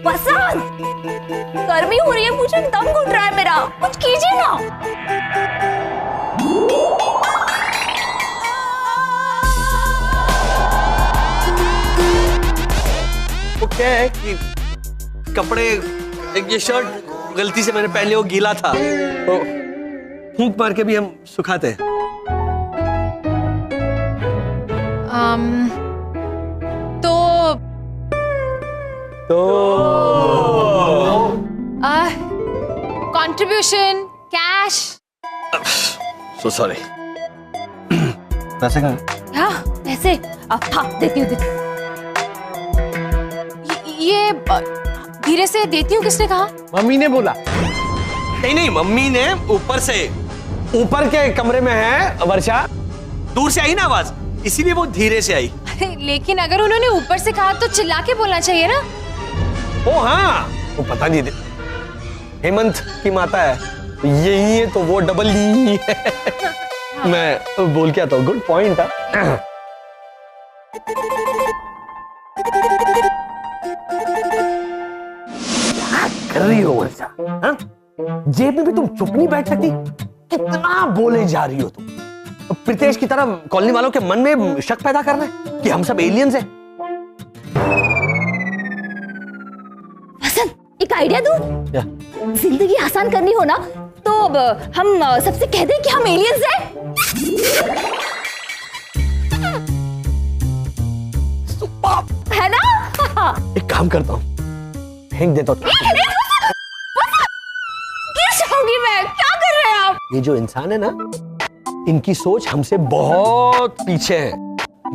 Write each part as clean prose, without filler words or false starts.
वसंत, गर्मी हो रही है, मुझे दम घुट रहा है मेरा, कुछ कीजिए ना। वो क्या है कि कपड़े, ये शर्ट गलती से मैंने पहन लिया, वो गीला था, तो फूंक मार के भी हम सुखाते हैं। Contribution, cash. So sorry. पैसे कहाँ? क्या पैसे? अब था, देती हूँ। ये धीरे से देती हूँ, किसने कहा? मम्मी ने बोला। नहीं, मम्मी ने ऊपर से। ऊपर के कमरे में है वर्षा। दूर से आई ना आवाज, इसीलिए वो धीरे से आई। लेकिन अगर उन्होंने ऊपर से कहा तो चिल्ला के बोलना चाहिए ना। ओ हाँ, वो पता नहीं, हेमंत की माता है, यही है तो वो डबल ई है। मैं बोल के आता हूँ, गुड पॉइंट है। कर रही हो वर्षा? हाँ? जेब में भी तुम चुप नहीं बैठ सकती? कितना बोले जा रही हो तुम? प्रीतेश की तरह कॉलोनी वालों के मन में शक पैदा करना है कि हम सब एलियंस हैं। वसंत, एक आइडिया दूं? क्या? जिंदगी आसान करनी हो ना तो अब हम सबसे कह दें कि हम एलियंस हैं। है ना? एक काम करता हूँ, फेंक देता हूँ। गिर जाऊंगी मैं, क्या कर रहे हैं आप? ये जो इंसान है ना, इनकी सोच हमसे बहुत पीछे है।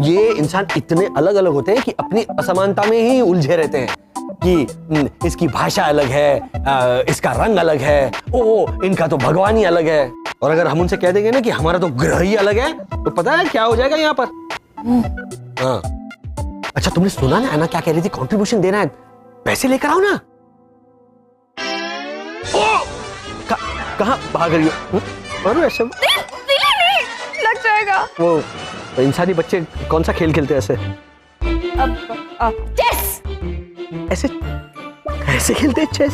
ये इंसान इतने अलग अलग होते हैं कि अपनी असमानता में ही उलझे रहते हैं कि इसकी भाषा अलग है, इसका रंग अलग है, ओ इनका तो भगवान ही अलग है। और अगर हम उनसे कह देंगे ना कि हमारा तो ग्रह ही अलग है, तो पता है क्या हो जाएगा यहाँ पर? हाँ, अच्छा तुमने सुना ना, क्या कह रही थी? कंट्रीब्यूशन देना है, पैसे लेकर आओ ना। कहाँ भाग रही हो? और ऐसे लग जाएगा। वो इंसानी बच्चे कौन सा खेल खेलते हैं ऐसे? चेस। ऐसे ऐसे खेलते हैं चेस?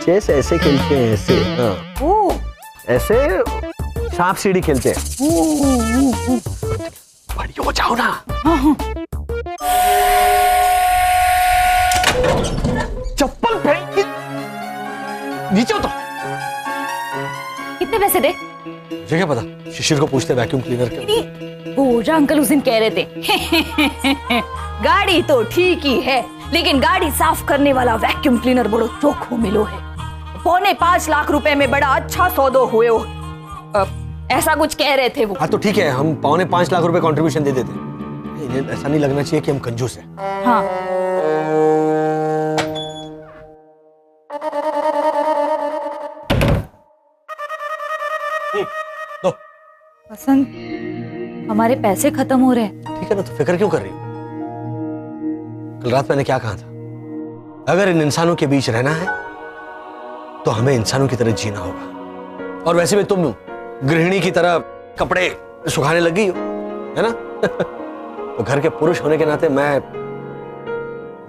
चेस ऐसे खेलते हैं, ऐसे। हाँ, ऐसे सांप सीढ़ी खेलते हैं। बड़ी हो जाओ ना। चप्पल फेंक के नीचे उतर। कितने पैसे दे? मुझे क्या पता, शिशिर को पूछते वैक्यूम क्लीनर के। वो अंकल उस दिन कह रहे थे गाड़ी तो ठीक ही है, लेकिन गाड़ी साफ करने वाला वैक्यूम क्लीनर बड़ो चोखो मिलो है। 4.5 लाख रुपए में बड़ा अच्छा सौदो हुए हो, ऐसा कुछ कह रहे थे वो। हाँ तो ठीक है, हम 5.25 लाख रुपए कंट्रीब्यूशन दे देते। इन्हें ऐसा नहीं लगना चाहिए कि हम कंजूस हैं। हाँ। लो। वसंत, हमारे पैसे खत्म हो रहे हैं। ठीक है ना, तो फिक्र क्यों कर रही हो? कल रात मैंने क्या कहा था? अगर इन इंसानों के बीच रहना है तो हमें इंसानों की तरह जीना होगा। और वैसे भी तुम गृहिणी की तरह कपड़े सुखाने लगी हो, है ना? तो घर के पुरुष होने के नाते मैं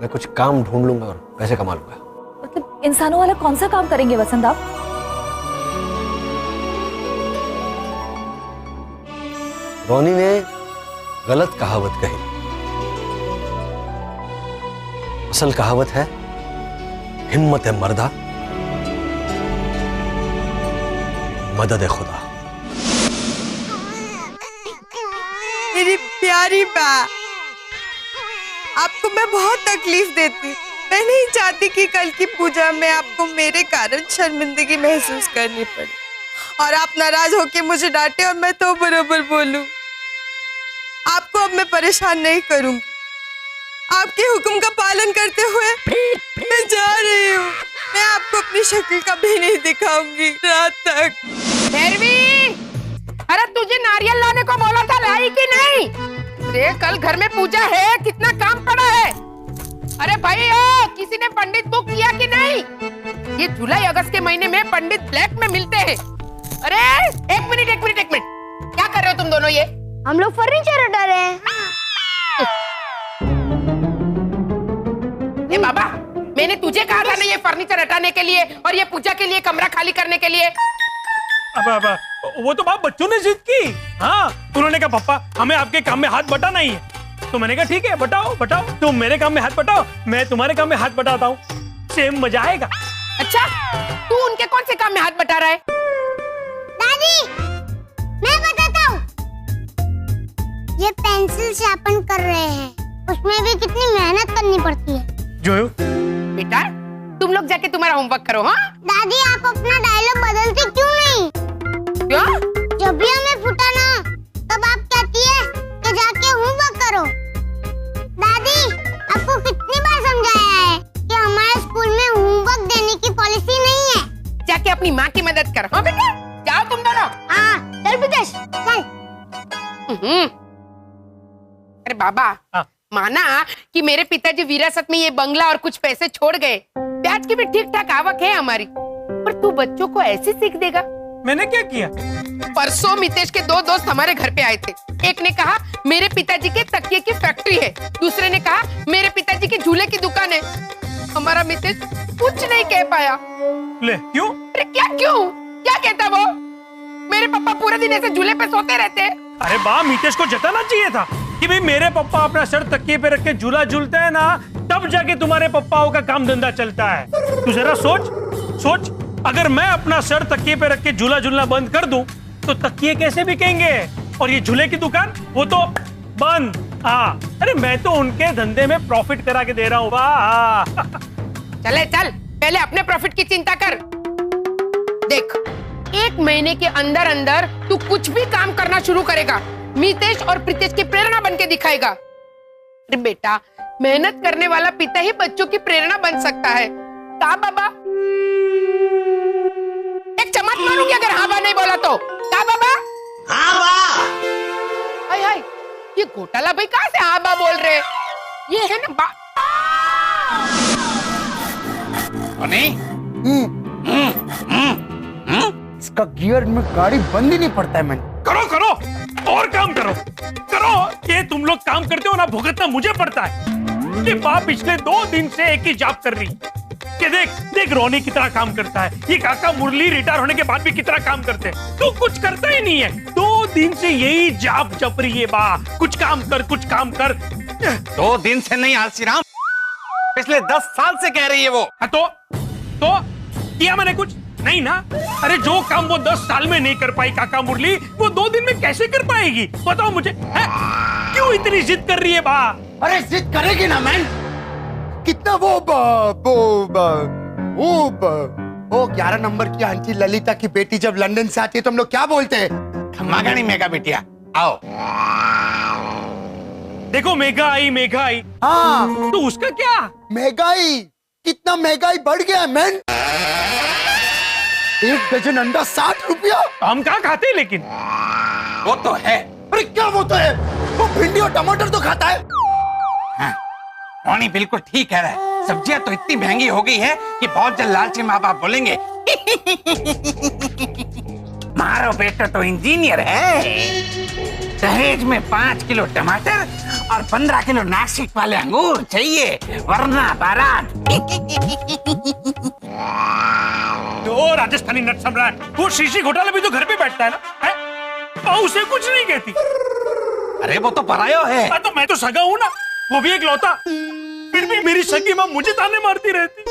कुछ काम ढूंढ लूंगा और पैसे कमा लूंगा। मतलब इंसानों वाला कौन सा काम करेंगे वसंत आप? रोनी ने गलत कहावत कही। असल कहावत है, हिम्मत है मर्दा, मदद है खुदा। मेरी प्यारी बा, आपको मैं बहुत तकलीफ देती। मैं नहीं चाहती कि कल की पूजा में आपको मेरे कारण शर्मिंदगी महसूस करनी पड़े और आप नाराज होके मुझे डांटे और मैं तो बराबर बोलूं। आपको अब मैं परेशान नहीं करूंगी। आपके हुक्म का पालन करते हुए मैं जा रही हूँ। मैं आपको अपनी शक्ल कभी नहीं दिखाऊंगी रात तक। अरे तुझे नारियल लाने को बोला था, लाई कि नहीं? अरे कल घर में पूजा है, कितना काम पड़ा है। अरे भाई किसी ने पंडित बुक किया कि नहीं? ये जुलाई अगस्त के महीने में पंडित ब्लैक में मिलते हैं। अरे एक मिनट, क्या कर रहे हो तुम दोनों? ये हम लोग फर्नीचर हटा रहे हैं। मैंने तुझे कहा था ना ये फर्नीचर हटाने के लिए और ये पूजा के लिए कमरा खाली करने के लिए। अब वो तो बाप बच्चों ने जिद की। हाँ, उन्होंने कहा पापा हमें आपके काम में हाथ बटाना ही है। तो मैंने कहा ठीक है बटाओ बटाओ, तुम मेरे काम में हाथ बटाओ, मैं तुम्हारे काम में हाथ बटाता हूँ, सेम मजा आएगा। अच्छा, तू उनके कौन से काम में हाथ बटा रहा है? दादी, मैं बताता हूँ। ये पेंसिल शार्पन कर रहे हैं, उसमें भी कितनी मेहनत करनी पड़ती है। जोयो, बेटा तुम लोग जाके तुम्हारा होमवर्क करो। हाँ दादी, आप अपना डायलॉग बदलते क्यों नहीं? क्यों? जब भी हमें फूटा ना, तब आप कहती है कि जाके होमवर्क करो। दादी, आपको कितनी बार समझाया है कि हमारे स्कूल में होमवर्क देने की पॉलिसी नहीं है। जाके अपनी माँ की मदद कर। हाँ बेटा, जाओ तुम दोनों। हाँ, चल विदेश, चल। अरे बाबा, हाँ। माना कि मेरे पिताजी विरासत में ये बंगला और कुछ पैसे छोड़ गए, ब्याज की भी ठीक ठाक आवक है हमारी, पर तू बच्चों को ऐसी सीख देगा? मैंने क्या किया? परसों मितेश के दो दोस्त हमारे घर पे आए थे। एक ने कहा मेरे पिताजी के तकिए की फैक्ट्री है, दूसरे ने कहा मेरे पिताजी के झूले की दुकान है। हमारा मितेश कुछ नहीं कह पाया। ले क्यों? अरे क्यों? क्या कहता वो? मेरे पापा पूरे दिन ऐसे झूले पे सोते रहते हैं। अरे बा, मितेश को जताना चाहिए था कि भाई मेरे पप्पा अपना सर तकिए पे रख के झूला झूलते हैं ना, तब जाके तुम्हारे पप्पाओं का काम धंधा चलता है। तू जरा सोच, अगर मैं अपना सर तकिए पे रख के झूला झूलना बंद कर दूं तो तकिए कैसे बिकेंगे? और ये झूले की दुकान वो तो बंद। हाँ, अरे मैं तो उनके धंधे में प्रॉफिट करा के दे रहा हूँ। वाह। चल पहले अपने प्रॉफिट की चिंता कर। देख, 1 महीने के अंदर अंदर तू कुछ भी काम करना शुरू करेगा, मितेश और प्रीतेश की प्रेरणा बन के दिखाएगा। अरे बेटा, मेहनत करने वाला पिता ही बच्चों की प्रेरणा बन सकता है। का बाबा? एक चमक मारूंगी अगर हाँ बा नहीं बोला तो। का बाबा? हाँ बा। हाय, ये घोटाला भाई कहाँ से हाँ बा बोल रहे? ये है ना बा। इसका गियर में गाड़ी बंद ही नहीं पड़ता है। मैंने करो और काम करो। ये तुम लोग काम करते हो ना, भुगतना मुझे पड़ता है। ये बाप पिछले 2 दिन से एक ही जॉब कर रही कि देख रोनी कितना काम करता है, ये काका मुरली रिटायर होने के बाद भी कितना काम करते हैं, तो कुछ करता ही नहीं है। 2 दिन से यही जॉब जप रही है बा, कुछ काम कर। 2 दिन से नहीं आलसीराम, पिछले 10 साल से कह रही है वो। तो किया मैंने कुछ नहीं ना। अरे जो काम वो 10 साल में नहीं कर पाई काका मुरली, वो 2 दिन में कैसे कर पाएगी? बताओ मुझे, क्यों इतनी जिद कर रही है बा? अरे जिद करेगी ना मैन। कितना वो 11 नंबर की आंटी ललिता की बेटी जब लंदन से आती है तो हम लोग क्या बोलते हैं? खम्मागानी मेगा बिटिया आओ। देखो मेघा आई। हाँ, तो उसका क्या? महंगाई, कितना महंगाई बढ़ गया है मैन। 1 डजन अंडा 60 रुपया। हम कहाँ खाते लेकिन। वो तो है। अरे क्या वो तो है? वो भिंडी और टमाटर तो खाता है। हाँ, रोनी बिल्कुल ठीक कह रहा है। सब्जियां तो इतनी महंगी हो गई है कि बहुत जल्द लालची माँ बाप बोलेंगे मारो बेटा तो इंजीनियर है, दहेज में 5 किलो टमाटर और 15 किलो नासिक वाले अंगूर चाहिए, वरना बारात। तो राजस्थानी नट सम्राट, वो शीशी घोटाला भी तो घर पे बैठता है ना, है? उसे कुछ नहीं कहती। अरे वो तो परायो है। तो मैं तो सगा हूँ ना, वो भी एक लौता, फिर भी मेरी सगी माँ मुझे ताने मारती रहती।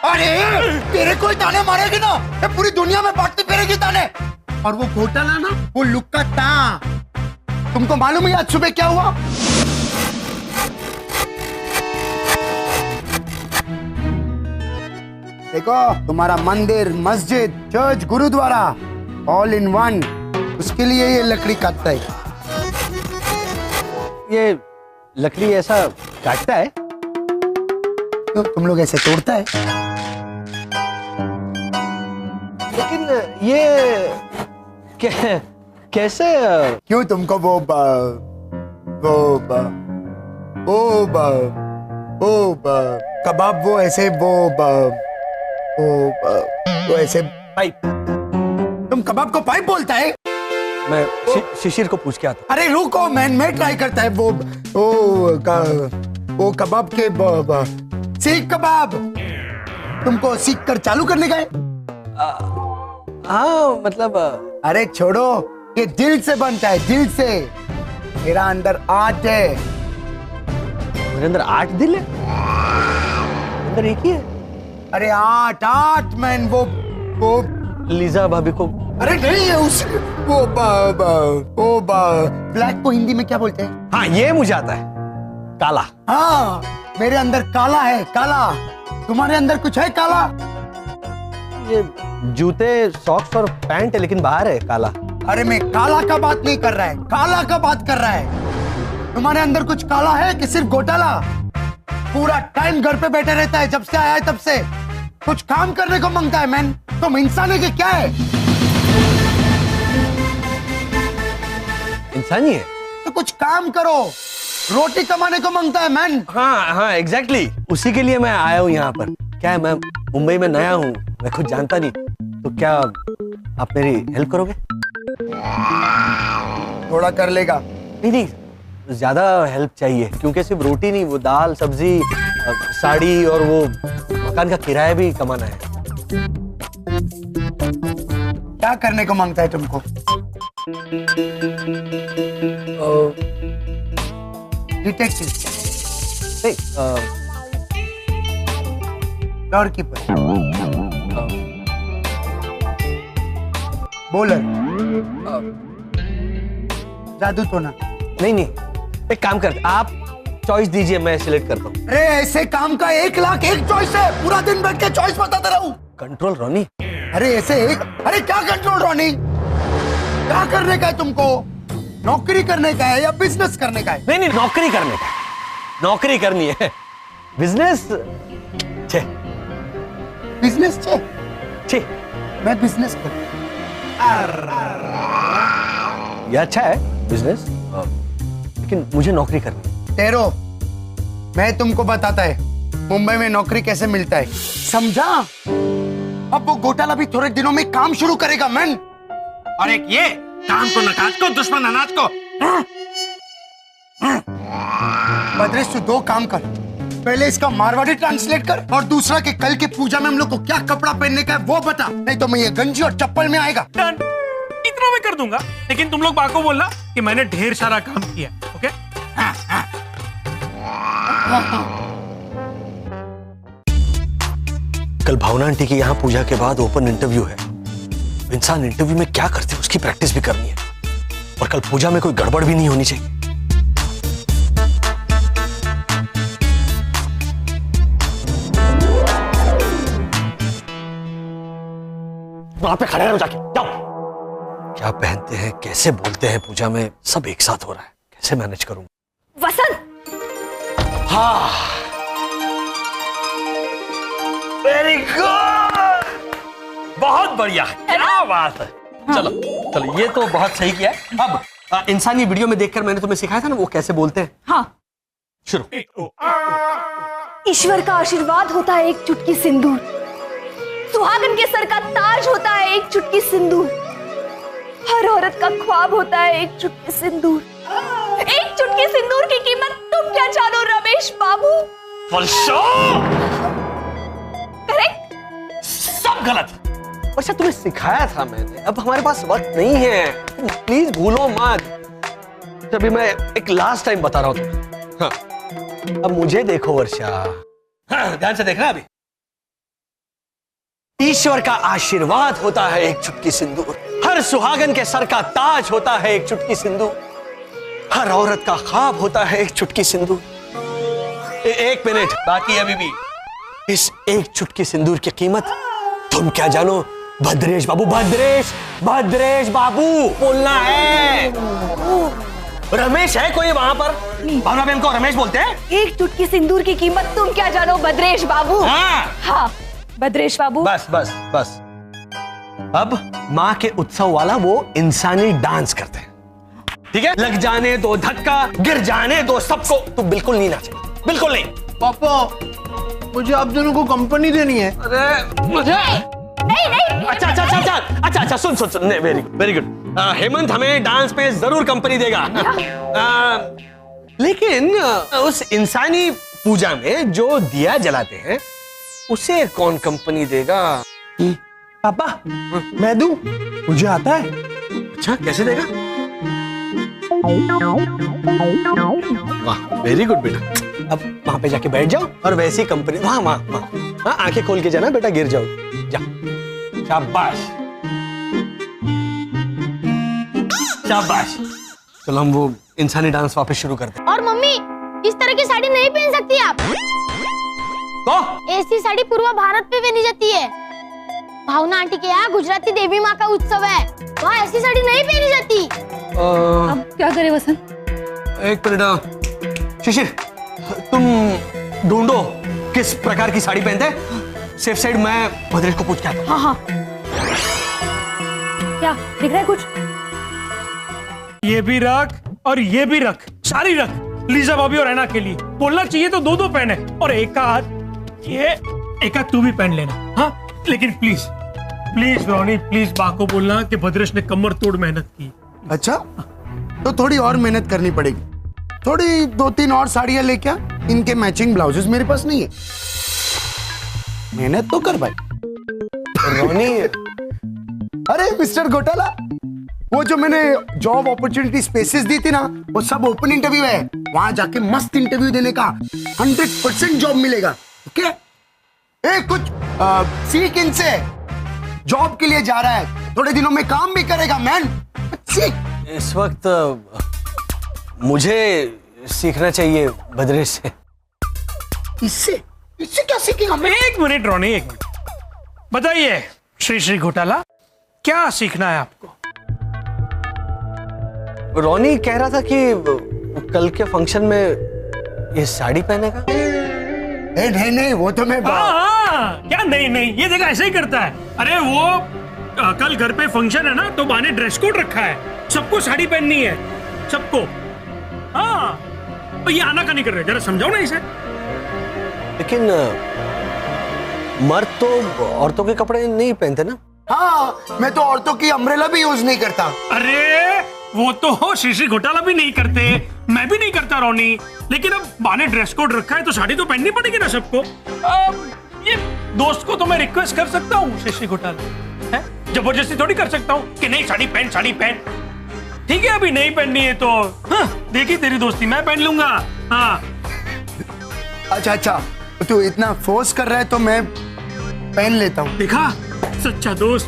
अरे तेरे कोई ताने मारेगी ना, ये पूरी दुनिया में बांटती फिरेगी ताने। और वो घोटाला ना, वो लुक्का था। तुमको मालूम है आज सुबह क्या हुआ? देखो, तुम्हारा मंदिर, मस्जिद, church, gurdwara all in one, उसके लिए ये लकड़ी काटता है। ये लकड़ी ऐसा काटता है? तो तुम लोग ऐसे तोड़ता है? लेकिन ये कैसे? क्यों तुमको वो कबाब वो ऐसे वो ऐसे पाइप, तुम कबाब को पाइप बोलता है? मैं शिशिर को पूछ के आता। अरे रुको मैन, मैं ट्राई करता है वो कबाब के सीख कबाब। तुमको सीख कर चालू करने का है? हाँ मतलब अरे छोड़ो, ये दिल से बनता है, दिल से। मेरा अंदर 8 है। मेरे अंदर 8 दिल है? अंदर एक ही है। अरे 8 मैन। वो लीजा भाभी को। अरे नहीं है उस वो ब्लैक को हिंदी में क्या बोलते हैं? हाँ ये मुझे आता है, काला। हाँ मेरे अंदर काला है, काला। तुम्हारे अंदर कुछ है काला? ये जूते, सॉक्स और पैंट है, लेकिन बाहर है काला। अरे मैं काला का बात नहीं कर रहा है, काला का बात कर रहा है। तुम्हारे अंदर कुछ काला है कि सिर्फ घोटाला? पूरा टाइम घर पे बैठे रहता है, जब से आया है तब से। कुछ काम करने को मांगता है मैन। तुम इंसान है कि क्या है? इंसानी है तो कुछ काम करो, रोटी कमाने को मांगता है मैन। हाँ हाँ एग्जैक्टली, उसी के लिए मैं आया हूँ यहाँ पर। क्या है, मैं मुंबई में नया हूँ, मैं खुद जानता नहीं, तो क्या आप मेरी हेल्प करोगे? थोड़ा कर लेगा। नहीं, ज्यादा हेल्प चाहिए, क्योंकि सिर्फ रोटी नहीं, वो दाल, सब्जी, साड़ी और वो मकान का किराया भी कमाना है। क्या करने को मांगता है तुमको? डिटेक्टिव नहीं, डोर कीपर, बॉलर, जादू टोना। नहीं, एक काम करते, आप चॉइस दीजिए, मैं सिलेक्ट करता हूँ। अरे ऐसे काम का 1,00,000 चॉइस है, पूरा दिन बैठ के चॉइस बताते रहूं। कंट्रोल रोनी। अरे ऐसे अरे क्या कंट्रोल रोनी? क्या करने का है तुमको? नौकरी करने का है या बिजनेस करने का है? नहीं, नौकरी करने का, नौकरी करनी है। बिजनेस बिजनेस छे, मैं बिजनेस करूं। ये अच्छा है बिजनेस, लेकिन मुझे नौकरी करनी है। तेरो, मैं तुमको बताता है मुंबई में नौकरी कैसे मिलता है, समझा? अब वो घोटाला भी थोड़े दिनों में काम शुरू करेगा मैन। और एक ये काम को नकाज को, दुश्मन अनाज को। बद्रेश तू 2 काम कर, पहले इसका मारवाड़ी ट्रांसलेट कर, और दूसरा कि कल के पूजा में हम लोग को क्या कपड़ा पहनने का है वो बता, नहीं तो मैं ये गंजी और चप्पल में आएगा। डन, इतना मैं कर दूंगा, लेकिन तुम लोग बाको बोलना कि मैंने ढेर सारा काम किया। ओके? कल भावना आंटी की यहाँ पूजा के बाद ओपन इंटरव्यू है। इंसान इंटरव्यू में क्या करते हैं उसकी प्रैक्टिस भी करनी है, और कल पूजा में कोई गड़बड़ भी नहीं होनी चाहिए। वहां पे खड़े रहो, जाके जाओ। क्या पहनते हैं, कैसे बोलते हैं पूजा में, सब एक साथ हो रहा है, कैसे मैनेज करूं? वसंत, हाँ, वेरी गुड, बहुत बढ़िया, क्या बात है। चलो चलो, ये तो बहुत सही किया है। अब इंसानी वीडियो में देखकर मैंने तुम्हें सिखाया था ना वो कैसे बोलते हैं। हाँ, शुरू। ईश्वर का आशीर्वाद होता है एक चुटकी सिंदूर, सुहागन के सर का ताज होता है एक चुटकी सिंदूर, हर औरत का ख्वाब होता है एक चुटकी सिंदूर। एक चुटकी सिंदूर की कीमत तुम क्या जानो रमेश बाबू? करेक्ट? सब गलत। अच्छा तुम्हें सिखाया था मैंने, अब हमारे पास वक्त नहीं है, तुम प्लीज भूलो मत। तभी मैं एक लास्ट टाइम बता रहा हूं तुम्हें। हाँ, अब मुझे देखो वर्षा, हाँ, ध्यान से देखना। अभी ईश्वर का आशीर्वाद होता है एक चुटकी सिंदूर, हर सुहागन के सर का ताज होता है एक चुटकी सिंदूर, हर औरत का ख्वाब होता है एक चुटकी सिंदूर। 1 मिनट बाकी अभी भी। इस एक चुटकी सिंदूर की कीमत तुम क्या जानो भद्रेश बाबू? भद्रेश बाबू बोलना है। रमेश है कोई वहां पर? भावना बहन को रमेश बोलते हैं। एक चुटकी सिंदूर की कीमत तुम क्या जानो भद्रेश बाबू? हाँ भद्रेश बाबू। बस बस बस। अब माँ के उत्सव वाला वो इंसानी डांस करते हैं, ठीक है? लग जाने दो धक्का, गिर जाने दो सबको। तू बिल्कुल नहीं नाचे, बिल्कुल नहीं। पापा, मुझे आप दोनों को कंपनी देनी है। अरे मुझे नहीं अच्छा सुन, वेरी गुड। हेमंत हमें डांस में जरूर कंपनी देगा। लेकिन उस इंसानी पूजा में जो दिया जलाते हैं उसे कौन कंपनी देगा? पापा मैं दूं, मुझे आता है। अच्छा, कैसे देगा? वाह, वेरी गुड बेटा। अब वहां पे जाके बैठ जाओ और वैसी कंपनी, वहां वहां वहां, हाँ, आंखें खोल के जाना बेटा, गिर जाओ। जा, शाबाश शाबाश। चलो हम वो इंसानी डांस वापस शुरू करते हैं। और मम्मी, इस तरह की साड़ी नहीं पहन सकती आप। तो ऐसी साड़ी पूर्व भारत पे पहनी जाती है। भावना आंटी के यहाँ गुजराती देवी माँ का उत्सव है, वहाँ ऐसी साड़ी नहीं पहनी जाती। अब क्या करे वसंत? एक मिनट, शिशिर तुम ढूंढो किस प्रकार की साड़ी पहनते हैं। सेफ साइड मैं भद्रेश को पूछ के आता हूं। हाँ हाँ, क्या दिख रहा है कुछ? ये भी रख और ये भी रख, सारी रख, लीजा भाभी और ऐना के लिए। बोलना चाहिए तो दो दो पहने, और एक हाथ ये, एक हाथ तू भी पहन लेना। हाँ, लेकिन प्लीज प्लीज रोनी, प्लीज बा को बोलना कि भद्रेश ने कमर तोड़ मेहनत की। अच्छा, तो थोड़ी और मेहनत करनी पड़ेगी। थोड़ी 2-3 और साड़ियां लेके आ, इनके मैचिंग ब्लाउजेस मेरे पास नहीं है। मेहनत तो कर भाई। रोनी, अरे मिस्टर घोटाला, वो जो मैंने जॉब अपॉर्चुनिटी स्पेसेस दी थी ना, वो सब ओपन इंटरव्यू है। वहां जाके मस्त इंटरव्यू देने का 100% जॉब मिलेगा। ओके? कुछ सीख इनसे। जॉब के लिए जा रहा है, थोड़े दिनों में काम भी करेगा मैन। सीख। इस वक्त मुझे सीखना चाहिए भद्रेश से। इससे इससे क्या सीखेगा मैं? एक मिनट रोनी, एक मिनट बताइए श्री श्री घोटाला, क्या सीखना है आपको? रोनी कह रहा था कि कल के फंक्शन में ये साड़ी पहनेगा। नहीं नहीं, वो तो मैं क्या नहीं नहीं, ये देखा ऐसे ही करता है। अरे वो कल घर पे फंक्शन है ना, तो बाने ड्रेस कोड रखा है, सबको साड़ी पहननी है, सबको। हाँ, तो ये आना का नहीं कर रहे, जरा समझाओ ना इसे। लेकिन मर्द तो औरतों के कपड़े नहीं पहनते ना। हाँ, मैं तो औरतों की अम्ब्रेला भी यूज नहीं करता। अरे वो तो श्री श्री घोटाला भी नहीं करते, मैं भी नहीं करता रोनी, लेकिन अब बाने ड्रेस कोड रखा है तो साड़ी तो पहननी पड़ेगी ना सबको। ये दोस्त को तो मैं रिक्वेस्ट कर सकता हूँ श्री श्री घोटाला, जबरदस्ती थोड़ी कर सकता हूँ कि नहीं साड़ी पहन, साड़ी पहन। ठीक है, अभी नहीं पहननी है तो देखी तेरी दोस्ती, मैं पहन लूंगा। हाँ अच्छा अच्छा, तू इतना फोर्स कर रहा है तो मैं पहन लेता हूँ। देखा, सच्चा दोस्त।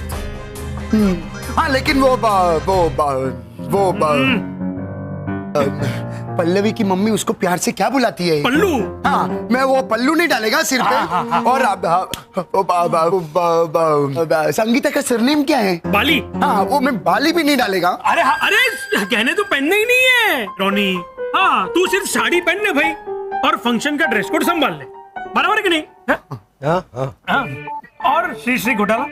हाँ, लेकिन वो पल्लवी की मम्मी उसको प्यार से क्या बुलाती है? पल्लू। हाँ, मैं वो पल्लू नहीं डालेगा सिर पे। और संगीता का सरनेम क्या है? बाली। हाँ, वो मैं बाली भी नहीं डालेगा। अरे हाँ, अरे गहने तो पहनने ही नहीं है रोनी। हाँ, तू सिर्फ साड़ी पहन ले भाई, और फंक्शन का ड्रेस कोड संभाल ले, बराबर है कि नहीं? हाँ। और श्री श्री घोटाला,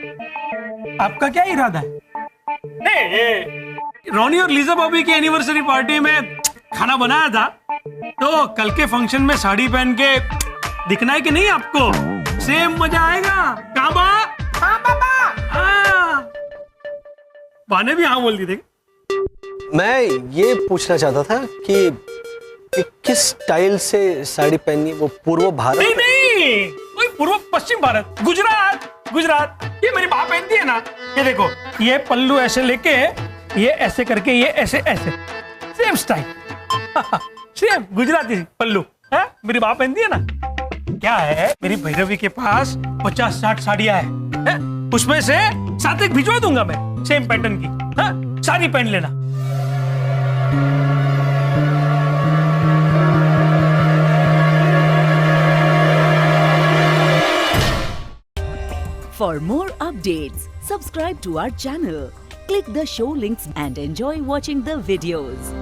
आपका क्या इरादा है? रोनी और लीजा भाभी की एनिवर्सरी पार्टी में खाना बनाया था, तो कल के फंक्शन में साड़ी पहन के दिखना है कि नहीं आपको? सेम मजा आएगा। कहाँ बा? हाँ पापा। हाँ, बाने भी हाँ बोल दी। देख, मैं ये पूछना चाहता था कि किस स्टाइल से साड़ी पहननी है? वो पूर्व भारत? नहीं नहीं, कोई पूर्व पश्चिम भारत, गुजरात। गुजरात, ये मेरी माँ पहनती है ना। ये देखो, ये पल्लू ऐसे लेके, ये ऐसे करके, ये ऐसे ऐसे, सेम स्टाइल, सेम गुजराती पल्लू है, मेरी माँ पहनती है ना। क्या है, मेरी भैरवी के पास 50-60 साड़ियां है, उसमें से 7 एक भिजवा दूंगा मैं, सेम पैटर्न की। साड़ी पहन लेना। For more updates, subscribe to our channel, click the show links and enjoy watching the videos.